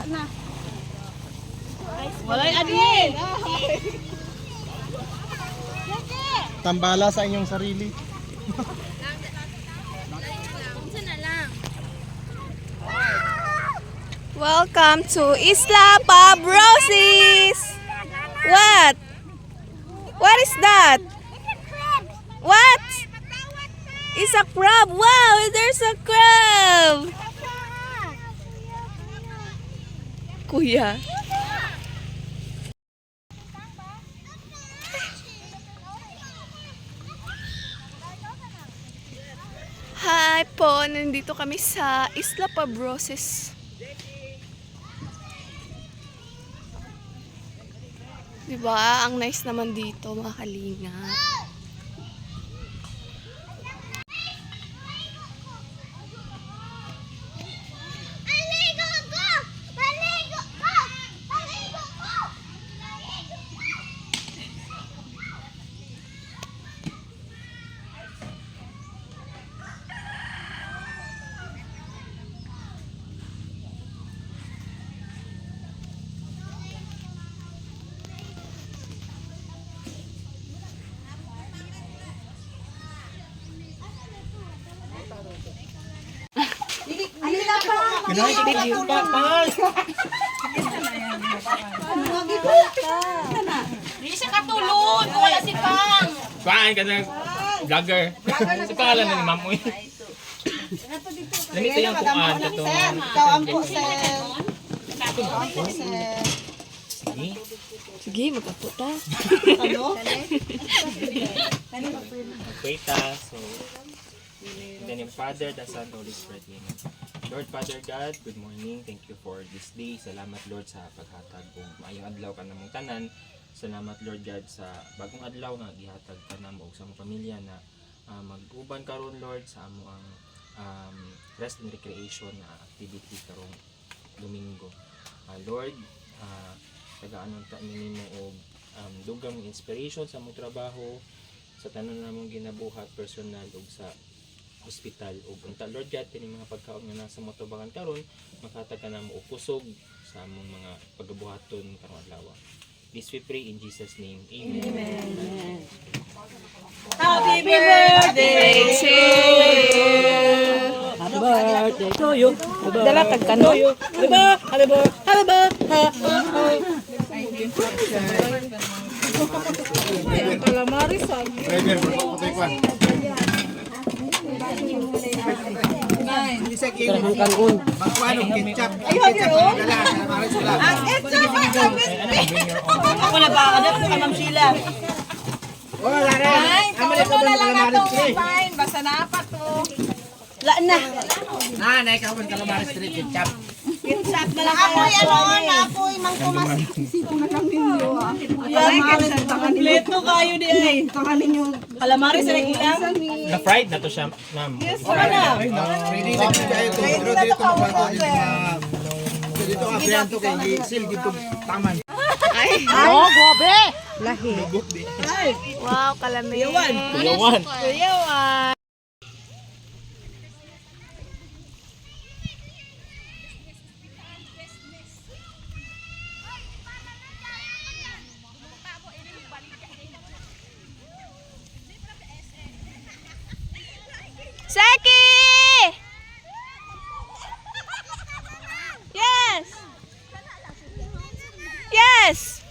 na. Walay admin. Tambala sa inyong sarili. Welcome to Isla Pabrosis. What? What is that? What? It's a crab. Wow, there's a crab. Kuya. Hi po, nandito kami sa Isla Pabrosis. Diba? Ang nice naman dito, mga kalingap. Hindi siya katulog. Wala si Pang. Kuhaan ka na vlogger. Sa pangalan na ni Ma'am Uy. Ganito yung kuhaan ka to. Ikaw ang po, sir. Sige. Sige, magkaputa. Ano? Wait so in the name of Father, the Son, Holy Spirit, Amen. Lord Father God, good morning. Thank you for this day. Salamat Lord sa paghatag kung maayong adlaw ka namong tanan. Salamat Lord God sa bagong adlaw nga gihatag ka namo og sa among pamilya na mag-uban karon Lord sa amo ang rest and recreation na activity karong Domingo. Lord, tagaanon ta nimo og dugang inspiration sa among trabaho, sa tanan namong ginabuhat personal ug sa hospital ug unta Lord God kini mga pagkaon nga nasa motubangan karon makatag ka namo og kusog sa among mga pagabuhaton karong adlaw. This we pray in Jesus name. Amen. Amen. Happy birthday to you. Happy birthday to you. Dala tagkano. Happy birthday. Happy birthday. Calamaris. Driver, patay kwan. Ako na ba? Ano po ka, Ma'am Sheila? Ano na lang natong fine. Basta naapat to. La na. Kinshap na lang. Apoy, apoy, Mang Tomas. Kompleto kayo di ay. Calamaris na ilang. Na fried na to siya, ma'am. Dito ka priyanto kay Sil dito taman. Oh, gobe. Wow, kalamig. Kuyawan. Kuyawan. Seki! Yes! Yes!